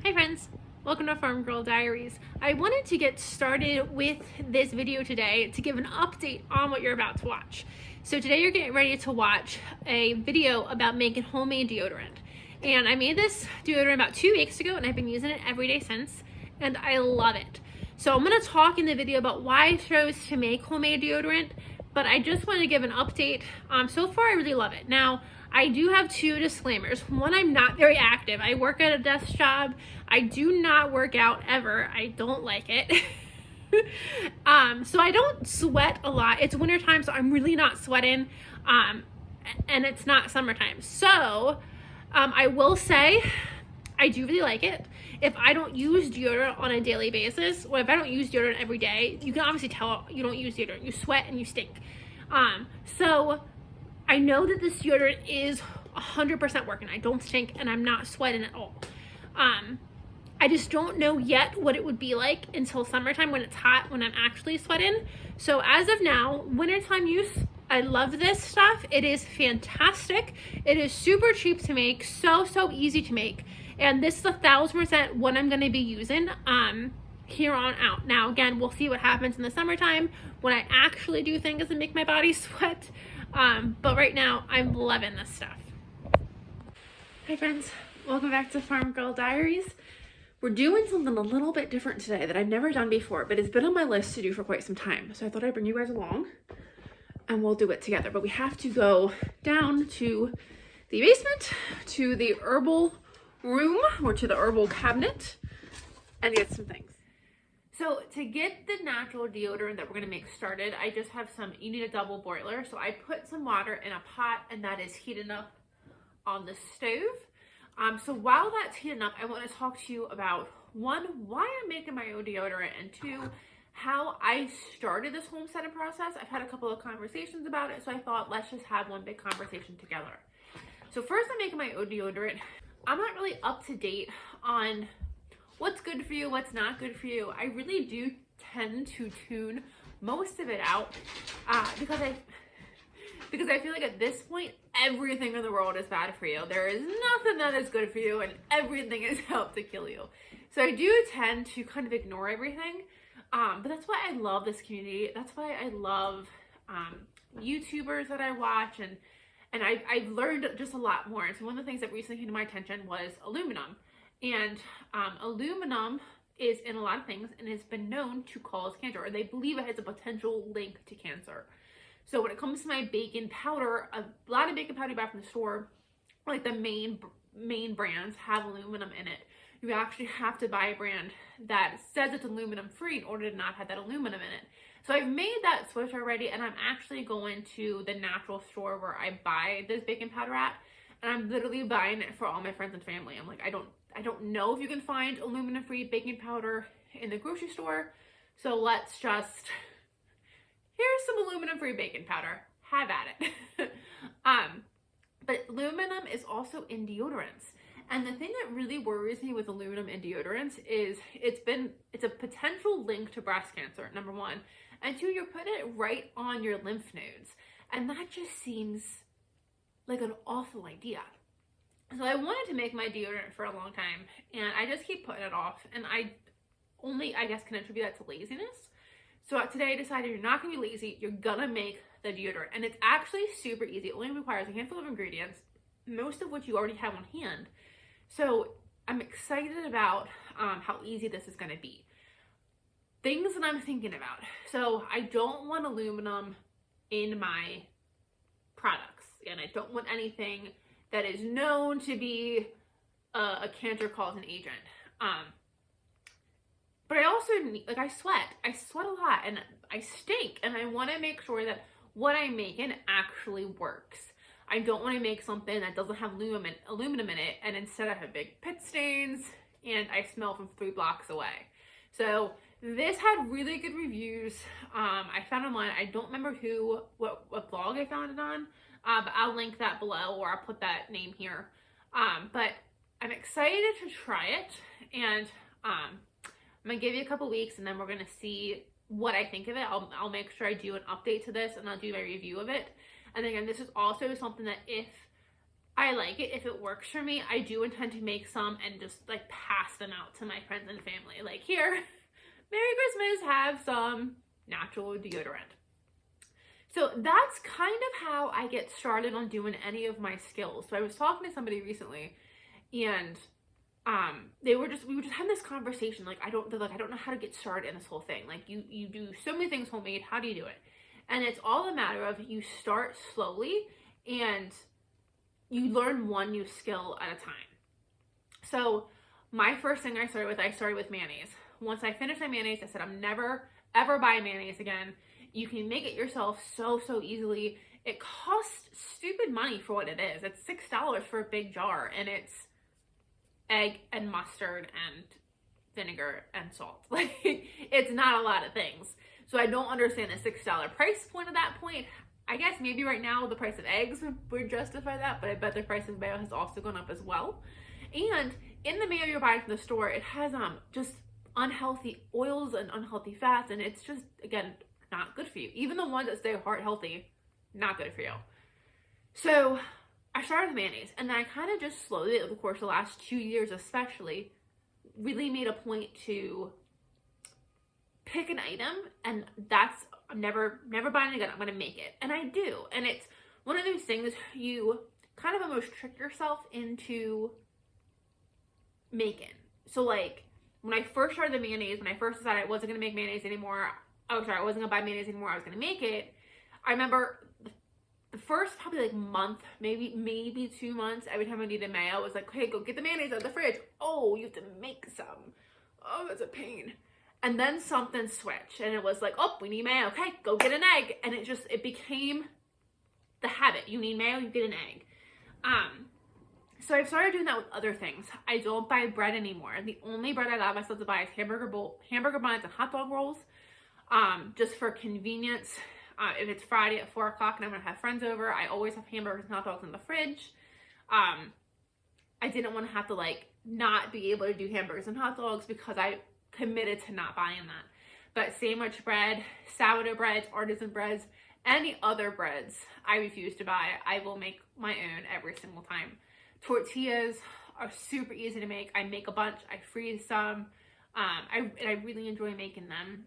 Hi friends, welcome to Farm Girl Diaries. I wanted to get started with this video today to give an update on what you're about to watch. So today you're getting ready to watch a video about making homemade deodorant. And I made this deodorant about 2 weeks ago and I've been using it every day since, and I love it. So I'm going to talk in the video about why I chose to make homemade deodorant, but I just want to give an update. So far I really love it. Now, I do have two disclaimers. One, I'm not very active. I work at a desk job. I do not work out ever. I don't like it. So I don't sweat a lot. It's wintertime, so I'm really not sweating. And it's not summertime. So I will say I do really like it. If I don't use deodorant on a daily basis, or if I don't use deodorant every day, you can obviously tell you don't use deodorant. You sweat and you stink. So I know that this deodorant is 100% working. I don't stink and I'm not sweating at all. I just don't know yet what it would be like until summertime when it's hot, when I'm actually sweating. So as of now, wintertime use, I love this stuff. It is fantastic. It is super cheap to make, so easy to make. And this is 1000% what I'm gonna be using here on out. Now again, we'll see what happens in the summertime when I actually do things and make my body sweat. But right now, I'm loving this stuff. Hi friends, welcome back to Farm Girl Diaries. We're doing something a little bit different today that I've never done before, but it's been on my list to do for quite some time. So I thought I'd bring you guys along and we'll do it together. But we have to go down to the basement, to the herbal room, or to the herbal cabinet, and get some things. So to get the natural deodorant that we're gonna make started, I just have you need a double boiler. So I put some water in a pot and that is heating up on the stove. So while that's heating up, I wanna talk to you about one, why I'm making my own deodorant, and two, how I started this homesteading process. I've had a couple of conversations about it, so I thought let's just have one big conversation together. So first, I'm making my own deodorant. I'm not really up to date on what's good for you, what's not good for you. I really do tend to tune most of it out because I feel like at this point, everything in the world is bad for you. There is nothing that is good for you and everything is out to kill you. So I do tend to kind of ignore everything. But that's why I love this community. That's why I love YouTubers that I watch, and I've learned just a lot more. And so one of the things that recently came to my attention was aluminum. And aluminum is in a lot of things and has been known to cause cancer, or they believe it has a potential link to cancer. So when it comes to my baking powder, a lot of baking powder you buy from the store, like the main brands, have aluminum in it. You actually have to buy a brand that says it's aluminum free in order to not have that aluminum in it. So I've made that switch already, and I'm actually going to the natural store where I buy this baking powder at, and I'm literally buying it for all my friends and family. I'm like, I don't know if you can find aluminum free baking powder in the grocery store, so let's just, here's some aluminum free baking powder, have at it. But aluminum is also in deodorants. And the thing that really worries me with aluminum in deodorants is it's a potential link to breast cancer, number one. And two, you're putting it right on your lymph nodes. And that just seems like an awful idea. So I wanted to make my deodorant for a long time, and I just keep putting it off. And I guess, can attribute that to laziness. So today I decided you're not gonna be lazy, you're gonna make the deodorant. And it's actually super easy. It only requires a handful of ingredients, most of which you already have on hand. So I'm excited about how easy this is gonna be. Things that I'm thinking about. So I don't want aluminum in my products, and I don't want anything that is known to be a cancer-causing agent. But I also need, like, I sweat a lot and I stink, and I want to make sure that what I'm making actually works. I don't want to make something that doesn't have aluminum in it, and instead I have big pit stains and I smell from 3 blocks away. So this had really good reviews. I found online, I don't remember what blog I found it on, but I'll link that below, or I'll put that name here. But I'm excited to try it, and I'm gonna give you a couple weeks and then we're gonna see what I think of it. I'll make sure I do an update to this and I'll do my review of it. And again, this is also something that if I like it if it works for me. I do intend to make some and just like pass them out to my friends and family. Like, here, Merry Christmas, have some natural deodorant. So that's kind of how I get started on doing any of my skills. So I was talking to somebody recently, and we were just having this conversation. Like, I don't know how to get started in this whole thing. Like, you do so many things homemade. How do you do it? And it's all a matter of you start slowly and you learn one new skill at a time. So my first thing I started with mayonnaise. Once I finished my mayonnaise, I said, I'm never ever buying mayonnaise again. You can make it yourself so easily. It costs stupid money for what it is. It's $6 for a big jar, and it's egg and mustard and vinegar and salt. Like, it's not a lot of things. So I don't understand the $6 price point at that point. I guess maybe right now the price of eggs would justify that, but I bet the price of mayo has also gone up as well. And in the mayo you're buying from the store, it has just unhealthy oils and unhealthy fats, and it's just, again, not good for you. Even the ones that stay heart healthy, not good for you. So I started with mayonnaise, and then I kind of just slowly, over the course of the last 2 years especially, really made a point to pick an item, and that's, I'm never buying it again. I'm gonna make it, and I do. And it's one of those things you kind of almost trick yourself into making. So like, when I first started the mayonnaise, when I first decided I wasn't gonna make mayonnaise anymore, I wasn't gonna buy mayonnaise anymore, I was gonna make it. I remember the first probably like month, maybe 2 months, every time I needed mayo, it was like, hey, go get the mayonnaise out of the fridge. Oh, you have to make some. Oh, it's a pain. And then something switched, and it was like, oh, we need mayo. Okay, go get an egg. And it became the habit. You need mayo, you get an egg. So I've started doing that with other things. I don't buy bread anymore. The only bread I allow myself to buy is hamburger buns and hot dog rolls, just for convenience. If it's Friday at 4 o'clock and I'm gonna have friends over, I always have hamburgers and hot dogs in the fridge. I didn't want to have to like not be able to do hamburgers and hot dogs because I committed to not buying that. But sandwich bread, sourdough breads, artisan breads, any other breads I refuse to buy. I will make my own every single time. Tortillas are super easy to make. I make a bunch, I freeze some. I really enjoy making them.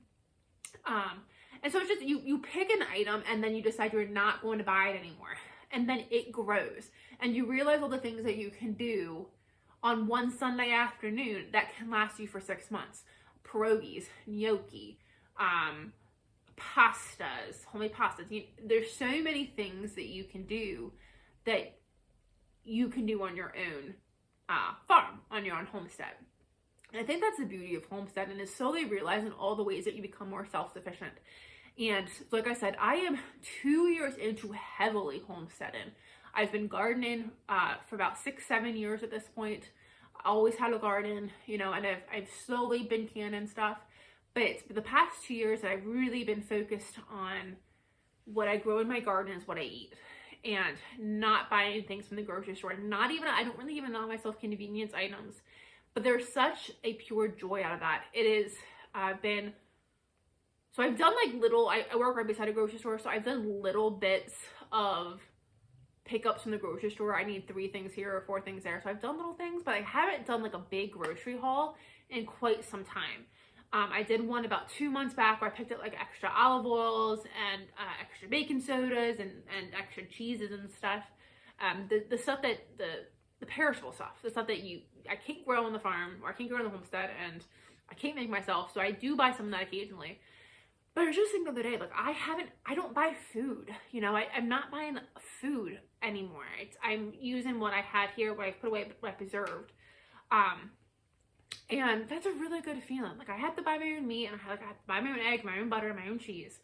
And so it's just, you pick an item and then you decide you're not going to buy it anymore. And then it grows. And you realize all the things that you can do on one Sunday afternoon that can last you for 6 months. Pierogies, gnocchi, pastas, homemade pastas. There's so many things that you can do that you can do on your own farm, on your own homestead. And I think that's the beauty of homesteading, is slowly realizing all the ways that you become more self-sufficient. And like I said, I am 2 years into heavily homesteading. I've been gardening for about 6-7 years at this point. I always had a garden, and I've slowly been canning stuff. But it's the past 2 years that I've really been focused on what I grow in my garden is what I eat. And not buying things from the grocery store. I don't really even allow myself convenience items. But there's such a pure joy out of that. It has been... So I've done like little... I work right beside a grocery store, so I've done little bits of pickups from the grocery store. I need 3 things here or 4 things there. So I've done little things, but I haven't done like a big grocery haul in quite some time. I did one about 2 months back where I picked up like extra olive oils and extra baking sodas and extra cheeses and stuff. The stuff that, the perishable stuff, the stuff that I can't grow on the farm, or I can't grow on the homestead, and I can't make myself. So I do buy some of that occasionally. But I was just thinking the other day, like, I don't buy food, I'm not buying food anymore. I'm using what I have here, what I put away, what I preserved. And that's a really good feeling. Like, I have to buy my own meat, and I have to buy my own egg, my own butter, my own cheese.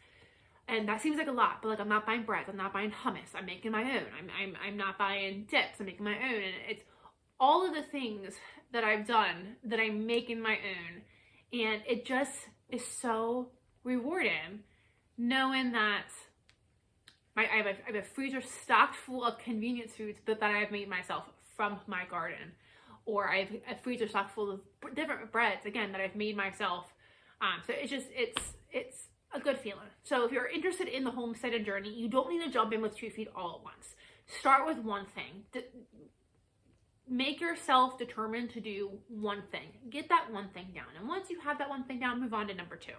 And that seems like a lot, but like, I'm not buying bread, I'm not buying hummus, I'm making my own. I'm not buying dips, I'm making my own. And it's all of the things that I've done that I'm making my own. And it just is so rewarding knowing that I have a freezer stocked full of convenience foods that I've made myself from my garden. Or I have a freezer stocked full of different breads, again, that I've made myself. So it's a good feeling. So if you're interested in the homesteading journey, you don't need to jump in with 2 feet all at once. start with one thing. Make yourself determined to do one thing. Get that one thing down. And once you have that one thing down, move on to number 2.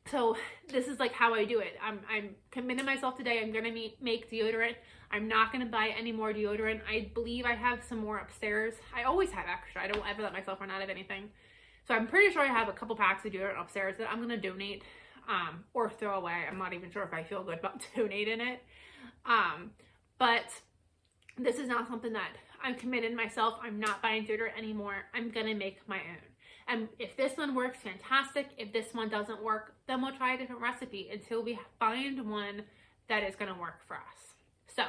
So this is like how I do it. I'm committing myself today. I'm gonna make deodorant. I'm not gonna buy any more deodorant. I believe I have some more upstairs. I always have extra. I don't ever let myself run out of anything. So I'm pretty sure I have a couple packs of deodorant upstairs that I'm gonna donate or throw away. I'm not even sure if I feel good about donating it. But this is not something that I'm committed myself. I'm not buying deodorant anymore. I'm gonna make my own. And if this one works, fantastic. If this one doesn't work, then we'll try a different recipe until we find one that is gonna work for us. So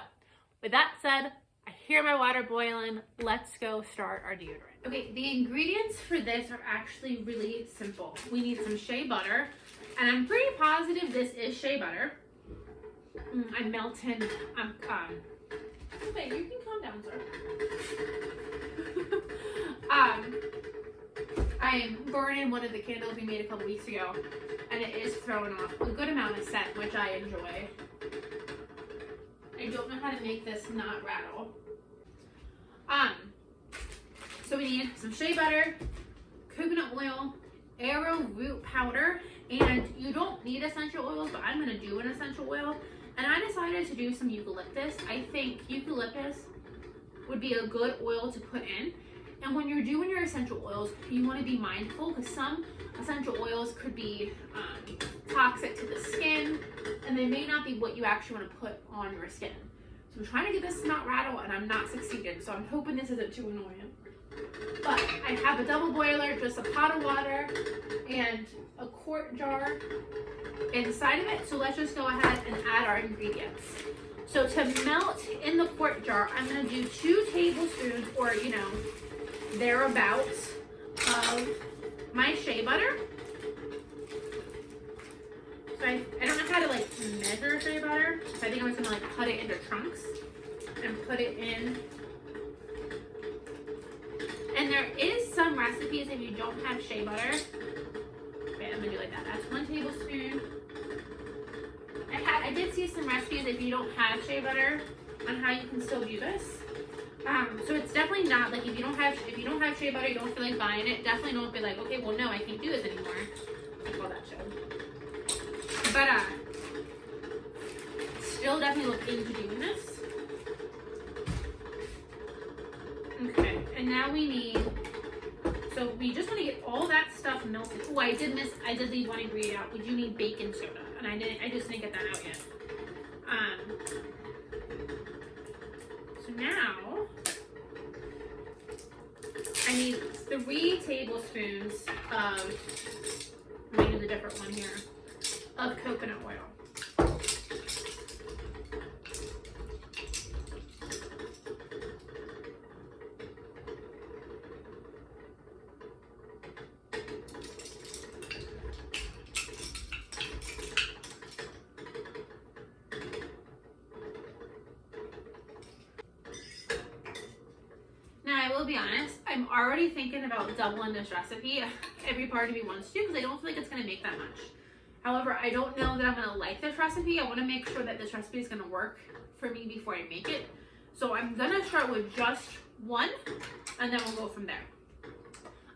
with that said, I hear my water boiling. Let's go start our deodorant. Okay, the ingredients for this are actually really simple. We need some shea butter, and I'm pretty positive this is shea butter. I'm melting, okay, you can calm down, sir. I am burning one of the candles we made a couple weeks ago, and it is throwing off a good amount of scent, which I enjoy. I don't know how to make this not rattle. So we need some shea butter, coconut oil, arrowroot powder, and you don't need essential oils, but I'm gonna do an essential oil. And I decided to do some eucalyptus. I think eucalyptus would be a good oil to put in. And when you're doing your essential oils, you want to be mindful because some essential oils could be toxic to the skin, and they may not be what you actually want to put on your skin. So I'm trying to get this to not rattle, and I'm not succeeding. So I'm hoping this isn't too annoying. But I have a double boiler, just a pot of water, and a quart jar inside of it. So let's just go ahead and add our ingredients. So to melt in the quart jar, I'm going to do 2 tablespoons, or thereabouts, of my shea butter. So I don't know how to measure shea butter, so I think I'm just gonna cut it into chunks and put it in. And there is some recipes if you don't have shea butter. Okay, I'm gonna do like that. That's 1 tablespoon. I did see some recipes if you don't have shea butter on how you can still do this. So it's definitely not like if you don't have shea butter, you don't feel like buying it. Definitely don't be like, okay, well no, I can't do this anymore. Like all that show. But still definitely look into doing this. Okay, and now we need. So we just want to get all that stuff melted. Oh, I did leave one ingredient out. We do need baking soda, and I just didn't get that out yet. So now I need 3 tablespoons of, I'm going to use a different one here, of coconut oil. I will be honest, I'm already thinking about doubling this recipe. Every part of me wants to because I don't feel like it's going to make that much. However, I don't know that I'm going to like this recipe. I want to make sure that this recipe is going to work for me before I make it. So I'm going to start with just 1 and then we'll go from there.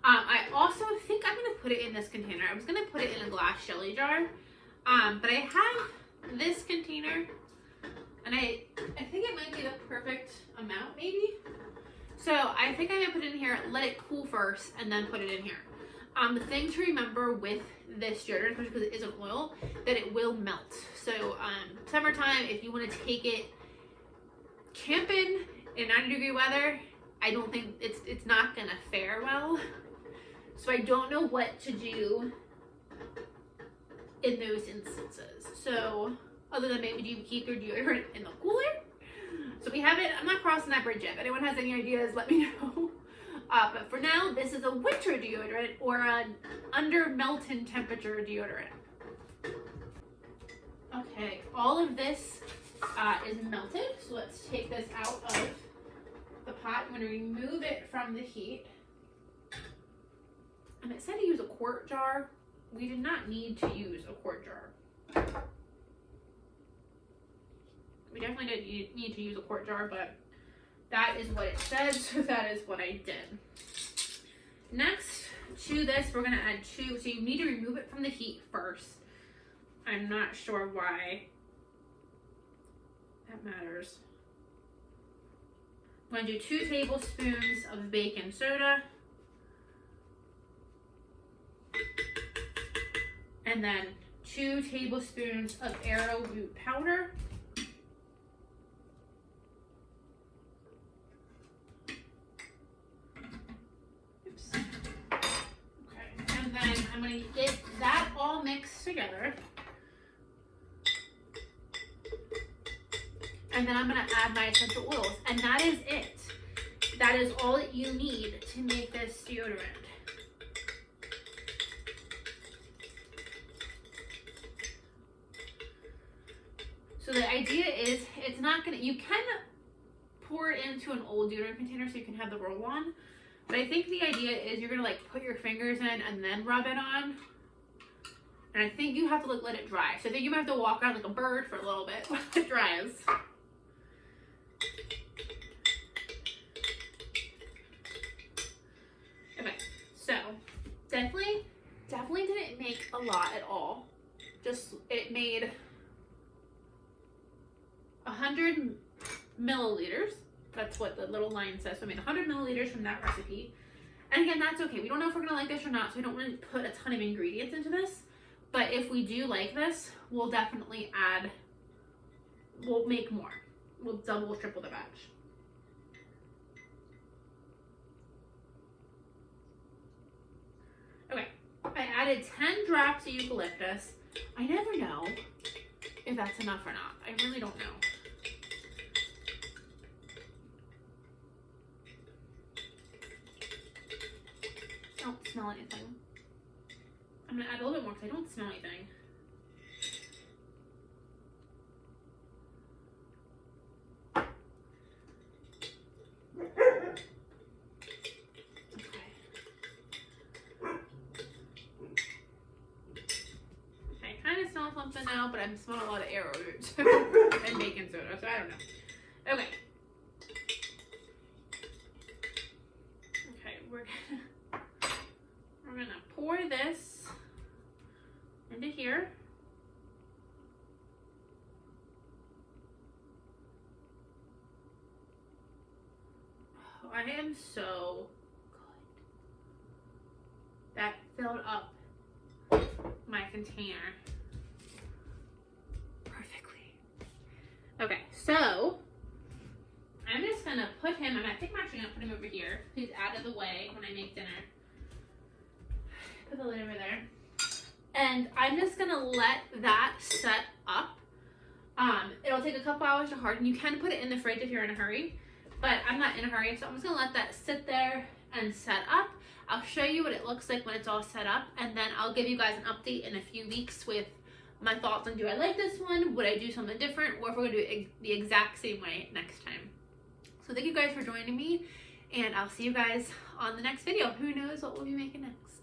I also think I'm going to put it in this container. I was going to put it in a glass jelly jar, but I have this container and I think it might be the perfect amount maybe. So I think I'm gonna put it in here, let it cool first, and then put it in here. The thing to remember with this deodorant, especially because it is an oil, that it will melt. So summertime, if you want to take it camping in 90-degree weather, I don't think it's not gonna fare well. So I don't know what to do in those instances. So other than maybe you keep your deodorant in the cooler. So we have it. I'm not crossing that bridge yet. If anyone has any ideas, let me know. But for now, this is a winter deodorant or an under melting temperature deodorant. Okay, all of this is melted. So let's take this out of the pot. I'm going to remove it from the heat. And it said to use a quart jar. We did not need to use a quart jar. We definitely did need to use a quart jar, but that is what it said, so that is what I did. Next to this, we're gonna add 2, so you need to remove it from the heat first. I'm not sure why that matters. I'm gonna do 2 tablespoons of baking soda. And then 2 tablespoons of arrowroot powder. Oops. Okay, and then I'm going to get that all mixed together. And then I'm going to add my essential oils. And that is it. That is all that you need to make this deodorant. So the idea is, it's not gonna, you can pour it into an old deodorant container so you can have the roll on, but I think the idea is you're gonna like put your fingers in and then rub it on, and I think you have to like let it dry. So I think you might have to walk around like a bird for a little bit while it dries. Okay, so definitely didn't make a lot at all. Just, it made 100 milliliters. That's what the little line says. So I made 100 milliliters from that recipe. And again, that's okay. We don't know if we're gonna like this or not, so we don't really put a ton of ingredients into this. But if we do like this, we'll definitely add, we'll make more. We'll double, triple the batch. Okay, I added 10 drops of eucalyptus. I never know if that's enough or not. I really don't know. I don't smell anything. I'm gonna add a little bit more because I don't smell anything. Something now, but I'm smelling a lot of arrowroot and baking soda, so I don't know. Okay. Okay, we're gonna pour this into here. Oh, I am so good. That filled up my container. Okay, so I'm just gonna put him, I think I'm actually gonna put him over here. He's out of the way when I make dinner. Put the lid over there. And I'm just gonna let that set up. It'll take a couple hours to harden. You can put it in the fridge if you're in a hurry, but I'm not in a hurry, so I'm just gonna let that sit there and set up. I'll show you what it looks like when it's all set up, and then I'll give you guys an update in a few weeks with my thoughts on, do I like this one? Would I do something different? Or if we're gonna do it the exact same way next time. So thank you guys for joining me, and I'll see you guys on the next video. Who knows what we'll be making next.